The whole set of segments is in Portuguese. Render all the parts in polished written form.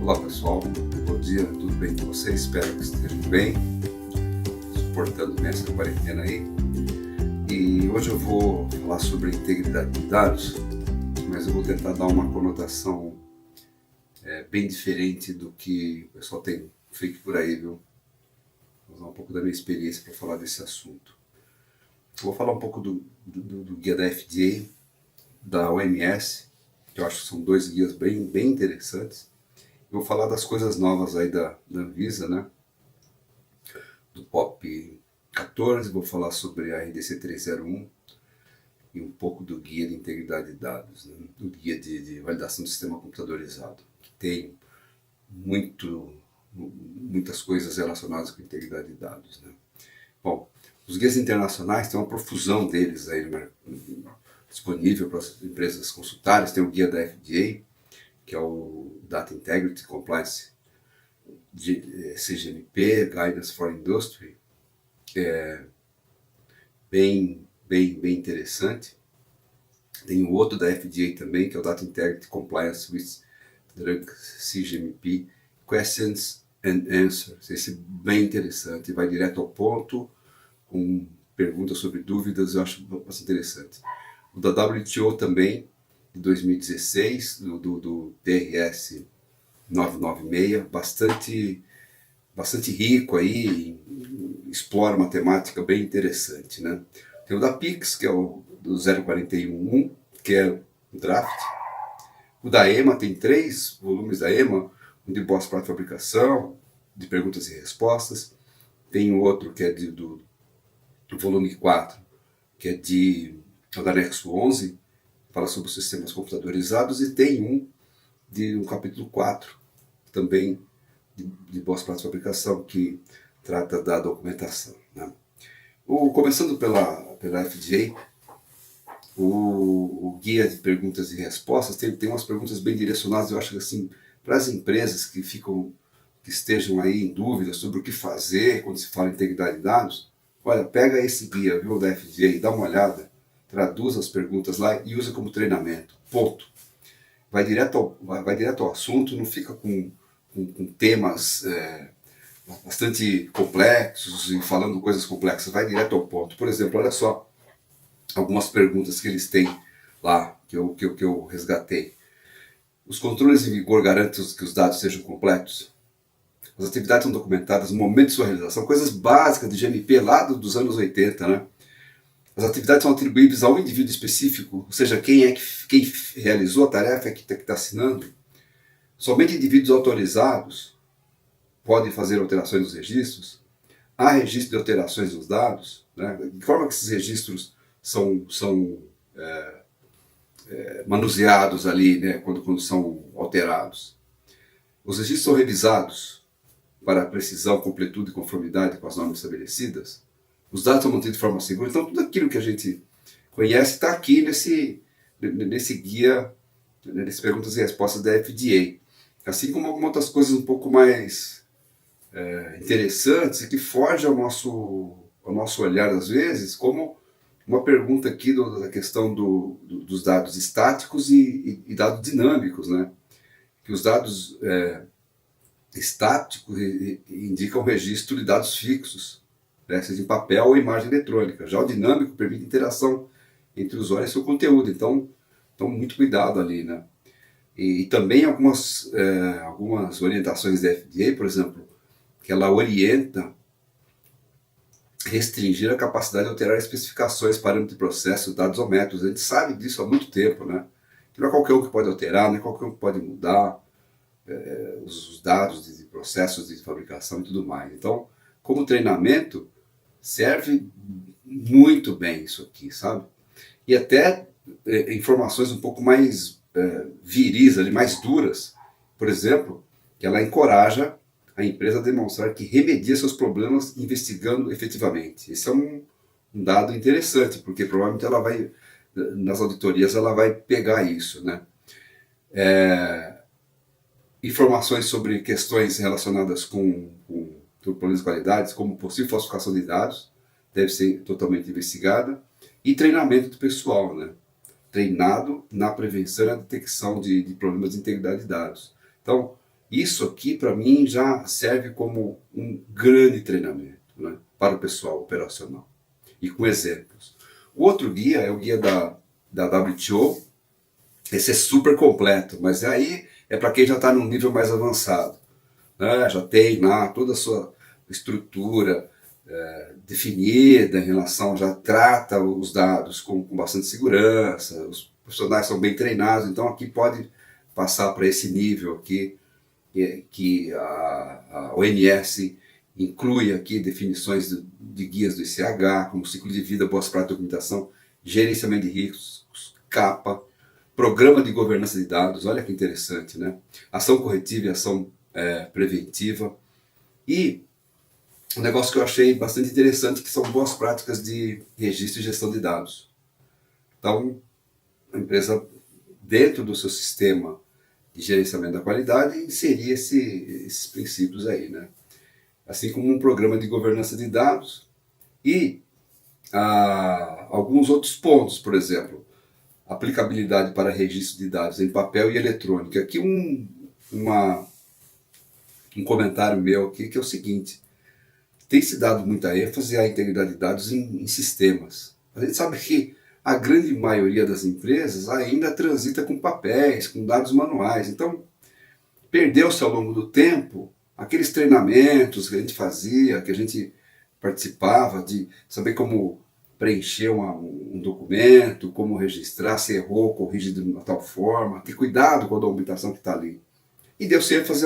Olá pessoal, bom dia, tudo bem com vocês? Espero que estejam bem, suportando bem essa quarentena aí. E hoje eu vou falar sobre integridade de dados, mas eu vou tentar dar uma conotação bem diferente do que o pessoal tem feito por aí, viu? Vou usar um pouco da minha experiência para falar desse assunto. Eu vou falar um pouco do guia da FDA, da OMS, que eu acho que são dois guias bem interessantes. Eu vou falar das coisas novas aí da Anvisa, né? Do POP 14, vou falar sobre a RDC 301 e um pouco do guia de integridade de dados, né? Do guia de validação do sistema computadorizado, que tem muitas coisas relacionadas com integridade de dados, né? Bom, os guias internacionais tem uma profusão deles aí disponível para as empresas consultarem. Tem o guia da FDA, que é o Data Integrity Compliance CGMP, Guidance for Industry, que é bem interessante. Tem o outro da FDA também, que é o Data Integrity Compliance with Drug CGMP, Questions and Answers. Esse é bem interessante, vai direto ao ponto, com perguntas sobre dúvidas, eu acho bastante interessante. O da WTO também, de 2016, do DRS 996, bastante rico aí, explora uma temática bem interessante, né? Tem o da PIX, que é o do 041, que é o draft. O da EMA, tem 3 volumes da EMA, um de boas práticas de fabricação, de perguntas e respostas. Tem o outro que é do volume 4, que é do anexo 11, fala sobre os sistemas computadorizados, e tem um capítulo 4, também de boas práticas de fabricação, que trata da documentação, né? Começando pela FDA, o guia de perguntas e respostas tem umas perguntas bem direcionadas, eu acho que assim, para as empresas que estejam aí em dúvida sobre o que fazer quando se fala em integridade de dados. Olha, pega esse guia, viu, da FDA, dá uma olhada, traduz as perguntas lá e usa como treinamento. Ponto. Vai direto ao assunto, não fica com temas bastante complexos e falando coisas complexas, vai direto ao ponto. Por exemplo, olha só algumas perguntas que eles têm lá, que eu resgatei. Os controles em vigor garantem que os dados sejam completos? As atividades são documentadas no momento de sua realização, coisas básicas de GMP lá dos anos 80, né? As atividades são atribuíveis a um indivíduo específico, ou seja, quem realizou a tarefa é que está assinando. Somente indivíduos autorizados podem fazer alterações nos registros. Há registro de alterações dos dados, né? De forma que esses registros são manuseados ali, né, quando são alterados. Os registros são revisados para precisão, completude e conformidade com as normas estabelecidas. Os dados são mantidos de forma segura. Então, tudo aquilo que a gente conhece está aqui nesse guia, nessas perguntas e respostas da FDA. Assim como algumas outras coisas um pouco mais interessantes e que fogem ao nosso olhar, às vezes, como uma pergunta aqui da questão dos dados estáticos e dados dinâmicos, né? Que os dados estáticos indicam o registro de dados fixos, né, seja em papel ou imagem eletrônica. Já o dinâmico permite interação entre o usuário e seu conteúdo. Então muito cuidado ali, né? E também algumas orientações da FDA, por exemplo, que ela orienta restringir a capacidade de alterar especificações, parâmetros de processo, dados ou métodos. A gente sabe disso há muito tempo, né? Que não é qualquer um que pode alterar, não é qualquer um que pode mudar os dados de processos de fabricação e tudo mais. Então, como treinamento, serve muito bem isso aqui, sabe? E até informações um pouco mais viris, ali, mais duras. Por exemplo, que ela encoraja a empresa a demonstrar que remedia seus problemas investigando efetivamente. Esse é um dado interessante, porque provavelmente ela vai, nas auditorias, ela vai pegar isso, né? Informações sobre questões relacionadas com problemas de qualidade, como possível falsificação de dados, deve ser totalmente investigada, e treinamento do pessoal, né? Treinado na prevenção e na detecção de problemas de integridade de dados. Então, Isso aqui, para mim, já serve como um grande treinamento, né, para o pessoal operacional. E com exemplos. O outro guia é o guia da WTO. Esse é super completo, mas aí é para quem já está num nível mais avançado, né? Já tem lá toda a sua estrutura definida em relação, já trata os dados com bastante segurança, os profissionais são bem treinados, então aqui pode passar para esse nível aqui, que a ONS inclui aqui definições de guias do ICH, como ciclo de vida, boas práticas de documentação, gerenciamento de riscos, CAPA, programa de governança de dados, olha que interessante, né? Ação corretiva e ação preventiva. E um negócio que eu achei bastante interessante, que são boas práticas de registro e gestão de dados. Então, a empresa, dentro do seu sistema de gerenciamento da qualidade, inserir esses princípios aí, né? Assim como um programa de governança de dados e alguns outros pontos, por exemplo, aplicabilidade para registro de dados em papel e eletrônico. Aqui um comentário meu aqui, que é o seguinte: tem se dado muita ênfase à integridade de dados em sistemas. A gente sabe que a grande maioria das empresas ainda transita com papéis, com dados manuais. Então, perdeu-se ao longo do tempo aqueles treinamentos que a gente fazia, que a gente participava, de saber como preencher um documento, como registrar, se errou, corrige de uma tal forma, ter cuidado com a documentação que está ali. E deu-se ênfase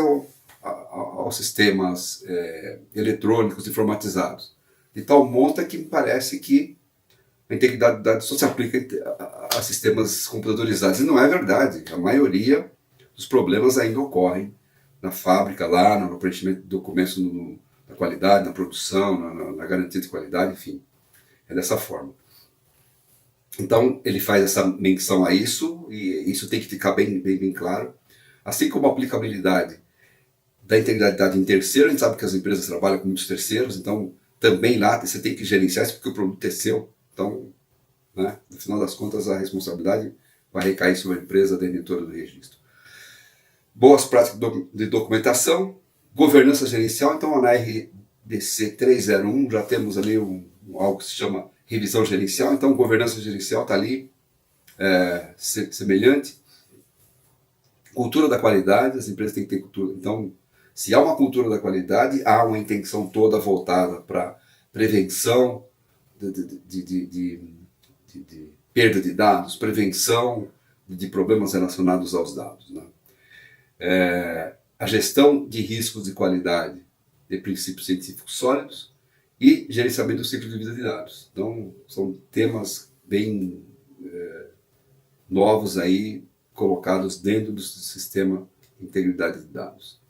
aos sistemas eletrônicos informatizados, de tal monta que me parece que a integridade de dados só se aplica a sistemas computadorizados. E não é verdade. A maioria dos problemas ainda ocorrem na fábrica, lá no preenchimento de documentos, na qualidade, na produção, na garantia de qualidade, enfim. É dessa forma. Então, ele faz essa menção a isso, e isso tem que ficar bem claro. Assim como a aplicabilidade da integridade de dados em terceiro, a gente sabe que as empresas trabalham com muitos terceiros, então também lá você tem que gerenciar isso porque o produto é seu. Então, né, no final das contas, a responsabilidade vai recair sobre a empresa detentora do registro. Boas práticas de documentação, governança gerencial. Então, na RDC 301 já temos ali algo que se chama revisão gerencial. Então, governança gerencial está ali, semelhante. Cultura da qualidade, as empresas têm que ter cultura. Então, se há uma cultura da qualidade, há uma intenção toda voltada para prevenção de perda de dados, prevenção de problemas relacionados aos dados, né? A gestão de riscos de qualidade de princípios científicos sólidos e gerenciamento do ciclo de vida de dados. Então, são temas bem novos aí, colocados dentro do sistema de integridade de dados.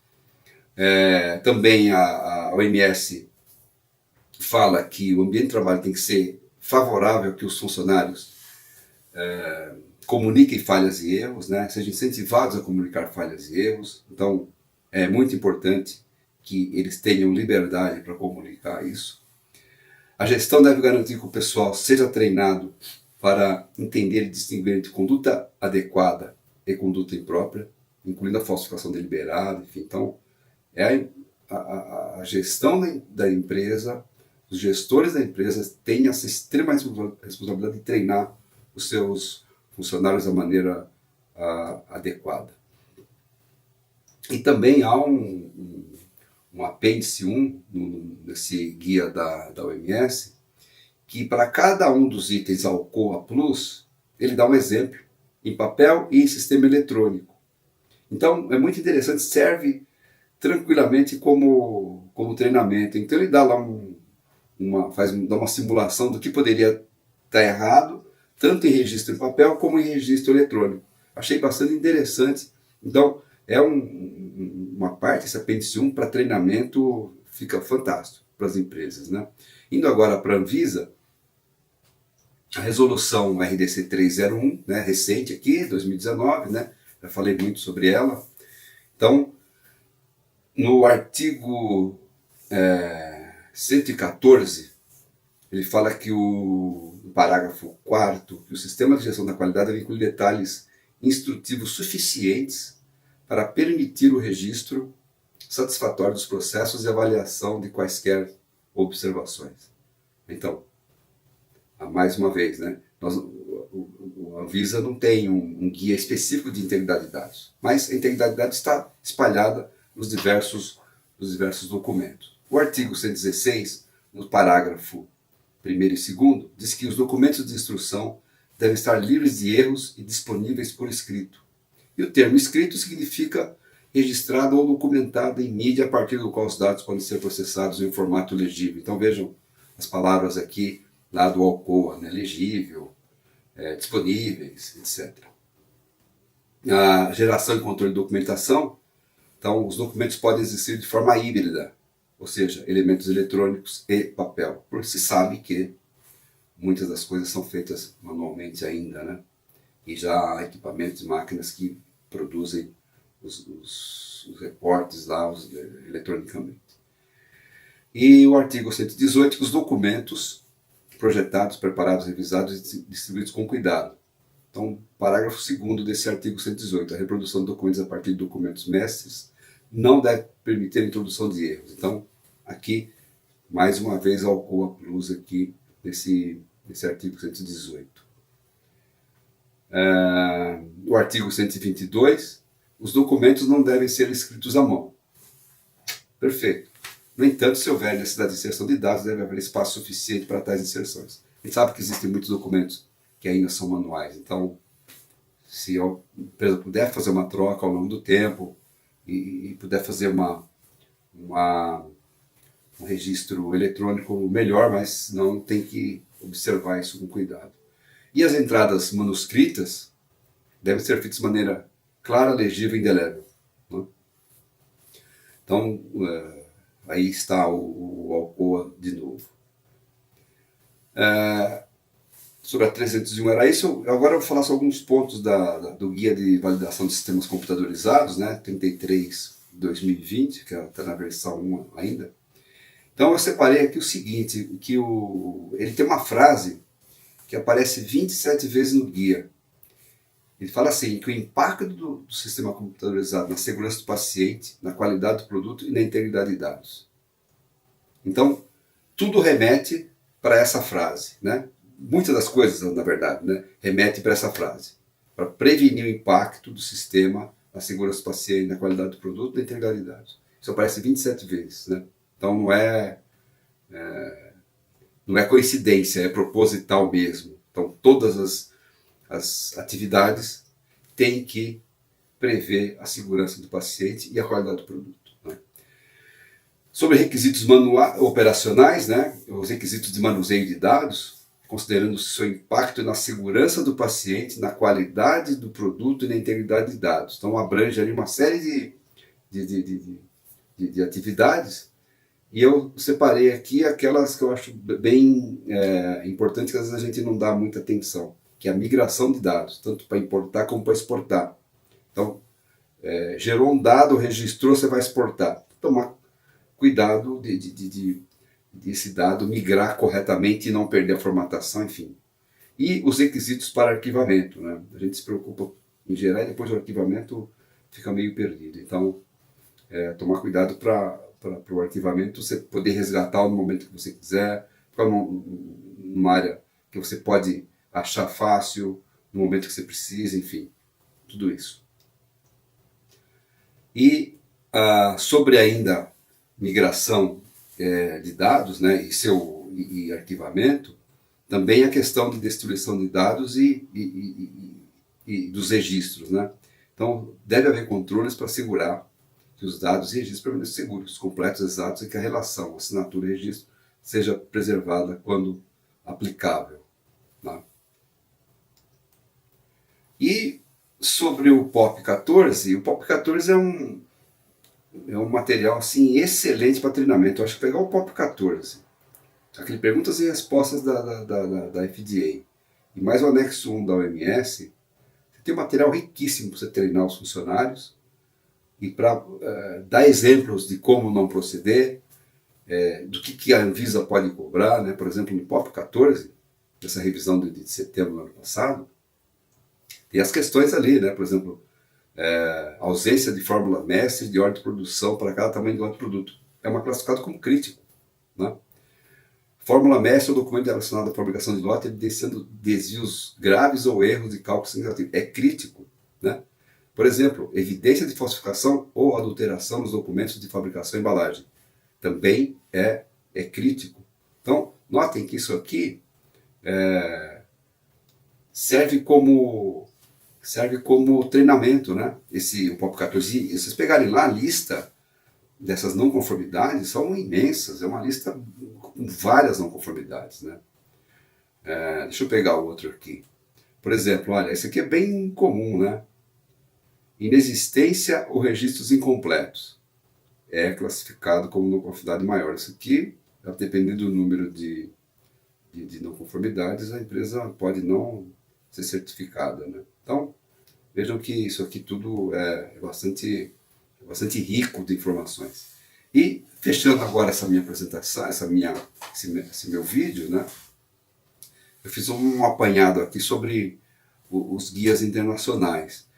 Também a OMS fala que o ambiente de trabalho tem que ser favorável, que os funcionários comuniquem falhas e erros, né? Sejam incentivados a comunicar falhas e erros. Então, é muito importante que eles tenham liberdade para comunicar isso. A gestão deve garantir que o pessoal seja treinado para entender e distinguir entre conduta adequada e conduta imprópria, incluindo a falsificação deliberada, enfim. Então, a gestão da empresa, os gestores da empresa têm essa extrema responsabilidade de treinar os seus funcionários da maneira adequada. E também há um apêndice 1 nesse guia da OMS, que para cada um dos itens Alcoa Plus, ele dá um exemplo em papel e em sistema eletrônico. Então, é muito interessante, serve tranquilamente como treinamento. Então, ele dá lá dá uma simulação do que poderia estar errado, tanto em registro em papel como em registro eletrônico. Achei bastante interessante. Então, é uma parte, esse apêndice 1, para treinamento, fica fantástico para as empresas, né? Indo agora para a Anvisa, a resolução RDC 301, né, recente aqui, 2019, né, já falei muito sobre ela. Então, no artigo 114, ele fala que no parágrafo 4º, que o sistema de gestão da qualidade deve incluir detalhes instrutivos suficientes para permitir o registro satisfatório dos processos e avaliação de quaisquer observações. Então, mais uma vez, né, a Anvisa não tem um guia específico de integridade de dados, mas a integridade de dados está espalhada nos diversos documentos. O artigo 116, no parágrafo 1º e 2º, diz que os documentos de instrução devem estar livres de erros e disponíveis por escrito. E o termo escrito significa registrado ou documentado em mídia a partir do qual os dados podem ser processados em formato legível. Então vejam as palavras aqui lá do Alcoa, né? Legível, disponíveis, etc. A geração e controle de documentação, então os documentos podem existir de forma híbrida, ou seja, elementos eletrônicos e papel, porque se sabe que muitas das coisas são feitas manualmente ainda, né? E já há equipamentos e máquinas que produzem os reportes lá eletronicamente. E o artigo 118, que os documentos projetados, preparados, revisados e distribuídos com cuidado. Então, parágrafo 2º desse artigo 118, a reprodução de documentos a partir de documentos mestres não deve permitir a introdução de erros. Então, aqui, mais uma vez, a Alcoa Plus aqui, nesse artigo 118. O artigo 122, os documentos não devem ser escritos à mão. Perfeito. No entanto, se houver necessidade de inserção de dados, deve haver espaço suficiente para tais inserções. A gente sabe que existem muitos documentos que ainda são manuais, então, se a empresa puder fazer uma troca ao longo do tempo e puder fazer um registro eletrônico melhor, mas não tem que observar isso com cuidado. E as entradas manuscritas devem ser feitas de maneira clara, legível e indelével, né? Então, aí está o Alcoa de novo. Sobre a 301 era isso. Agora eu vou falar sobre alguns pontos do Guia de Validação de Sistemas Computadorizados, né? 33/2020, que está na versão 1 ainda. Então eu separei aqui o seguinte, que ele tem uma frase que aparece 27 vezes no guia. Ele fala assim, que o impacto do sistema computadorizado na segurança do paciente, na qualidade do produto e na integridade de dados. Então, tudo remete para essa frase, né? Muitas das coisas, na verdade, né, remetem para essa frase. Para prevenir o impacto do sistema na segurança do paciente, na qualidade do produto e na integridade de dados. Isso aparece 27 vezes, né? Então não é coincidência, é proposital mesmo. Então todas as atividades têm que prever a segurança do paciente e a qualidade do produto, né? Sobre requisitos operacionais, né, os requisitos de manuseio de dados, considerando o seu impacto na segurança do paciente, na qualidade do produto e na integridade de dados. Então abrange ali uma série de atividades. E eu separei aqui aquelas que eu acho bem importantes, que às vezes a gente não dá muita atenção, que é a migração de dados, tanto para importar como para exportar. Então, gerou um dado, registrou, você vai exportar. Tomar cuidado de esse dado migrar corretamente e não perder a formatação, enfim. E os requisitos para arquivamento, né? A gente se preocupa em gerar e depois o arquivamento fica meio perdido. Então, tomar cuidado para o arquivamento, você poder resgatar no momento que você quiser, ficar numa área que você pode achar fácil, no momento que você precisa, enfim, tudo isso. E sobre ainda migração de dados, né, e arquivamento, também a questão de destruição de dados e dos registros, né? Então, deve haver controles para assegurar que os dados e registros permaneçam seguros, completos, exatos e que a relação assinatura e registro seja preservada quando aplicável, né? E sobre o POP 14, o POP 14 é um material assim, excelente para treinamento. Eu acho que pegar o POP 14, aquele perguntas e respostas da FDA, e mais o anexo 1 da OMS, você tem um material riquíssimo para você treinar os funcionários e para dar exemplos de como não proceder, do que a Anvisa pode cobrar, né? Por exemplo, no POP 14, essa revisão de setembro do ano passado, tem as questões ali, né? Por exemplo, ausência de fórmula mestre de ordem de produção para cada tamanho de lote de produto. É uma classificado como crítico, né? Fórmula mestre é o documento relacionado à fabricação de lote evidenciando desvios graves ou erros de cálculo significativo. É crítico, né? Por exemplo, evidência de falsificação ou adulteração nos documentos de fabricação e embalagem. Também é crítico. Então, notem que isso aqui serve como treinamento, né? O POP 14, se vocês pegarem lá a lista dessas não conformidades, são imensas, é uma lista com várias não conformidades, né? Deixa eu pegar o outro aqui. Por exemplo, olha, esse aqui é bem comum, né? Inexistência ou registros incompletos. É classificado como não conformidade maior. Isso aqui, dependendo do número de não conformidades, a empresa pode não ser certificada, né? Então, vejam que isso aqui tudo é bastante rico de informações. E, fechando agora essa minha apresentação, esse meu vídeo, né? Eu fiz um apanhado aqui sobre os guias internacionais.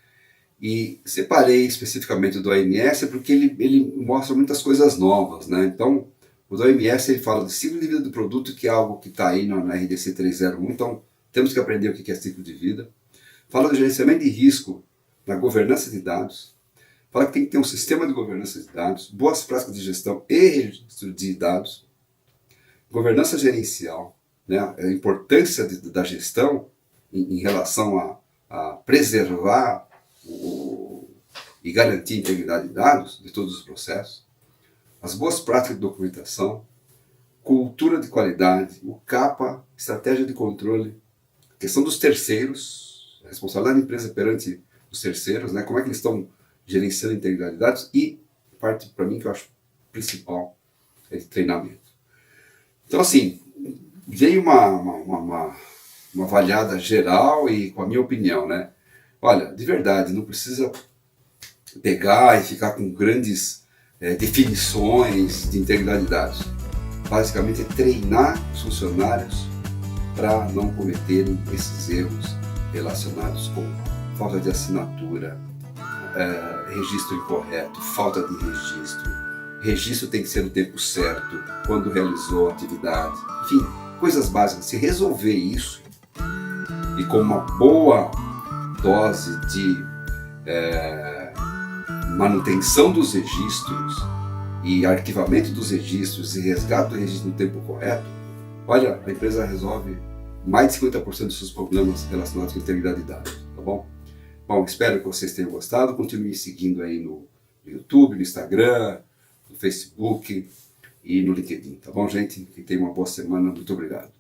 E separei especificamente do OMS porque ele mostra muitas coisas novas, né? Então, o do OMS ele fala de ciclo de vida do produto, que é algo que está aí na RDC 301, então temos que aprender o que é ciclo de vida. Fala do gerenciamento de risco na governança de dados. Fala que tem que ter um sistema de governança de dados, boas práticas de gestão e registro de dados. Governança gerencial, né? A importância da gestão em relação a preservar e garantir a integridade de dados de todos os processos, as boas práticas de documentação, cultura de qualidade, o CAPA, estratégia de controle, questão dos terceiros, a responsabilidade da empresa perante os terceiros, né? Como é que eles estão gerenciando a integridade de dados e, parte para mim que eu acho principal, é de treinamento. Então assim, veio uma avaliada geral e com a minha opinião, né? Olha, de verdade, não precisa pegar e ficar com grandes definições de integridade de dados. Basicamente é treinar os funcionários para não cometerem esses erros relacionados com falta de assinatura, registro incorreto, falta de registro. Registro tem que ser no tempo certo, quando realizou a atividade. Enfim, coisas básicas. Se resolver isso e com uma boa dose de manutenção dos registros e arquivamento dos registros e resgate do registro no tempo correto, olha, a empresa resolve mais de 50% dos seus problemas relacionados com integridade de dados, tá bom? Bom, espero que vocês tenham gostado, continue seguindo aí no YouTube, no Instagram, no Facebook e no LinkedIn, tá bom, gente? Que tenham uma boa semana, muito obrigado.